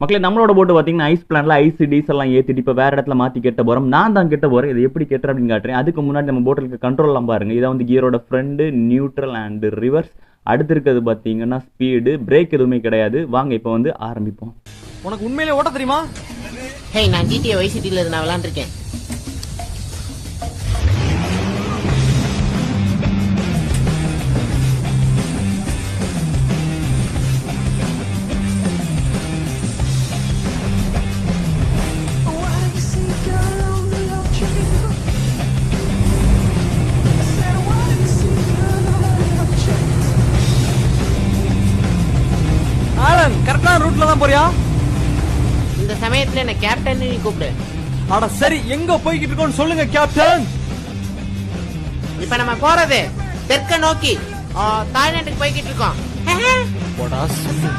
மக்களே நம்மளோட போட்டு பார்த்தீங்கன்னா ஐஸ் பிளான்ல ஐஸ் டீசல்லாம் ஏற்றிட்டு இப்போ வேற இடத்துல மாற்றி கெட்ட போகிறோம். நான் தான் கெட்ட போகிறேன். இது எப்படி கெட்டுற அப்படின்னு காட்டுறேன். அதுக்கு முன்னாடி நம்ம போட்டிலுக்கு கண்ட்ரோல்லாம் பாருங்க. இதை வந்து கியரோட ஃப்ரண்ட், நியூட்ரல் அண்ட் ரிவர்ஸ். அடுத்து இருக்கிறது பார்த்தீங்கன்னா ஸ்பீடு, பிரேக் எதுவுமே கிடையாது. வாங்க இப்போ வந்து ஆரம்பிப்போம். உனக்கு உண்மையிலே ஓட்ட தெரியுமா? ஹே, நான் GTA Vice Cityல நான் விளையாண்டுருக்கேன். ஆலன், கரெக்டான ரூட்ல தான் போறியா? இந்த சமயத்துல என்ன கேப்டன் நீ கூப்பிடு. அட சரி, எங்க போய்கிட்டு இருக்கோம்னு சொல்லுங்க கேப்டன். இப்ப நம்ம போறது தெற்க நோக்கி தாய்லாந்துக்கு போய்கிட்டு இருக்கோம். போடா சொல்லு.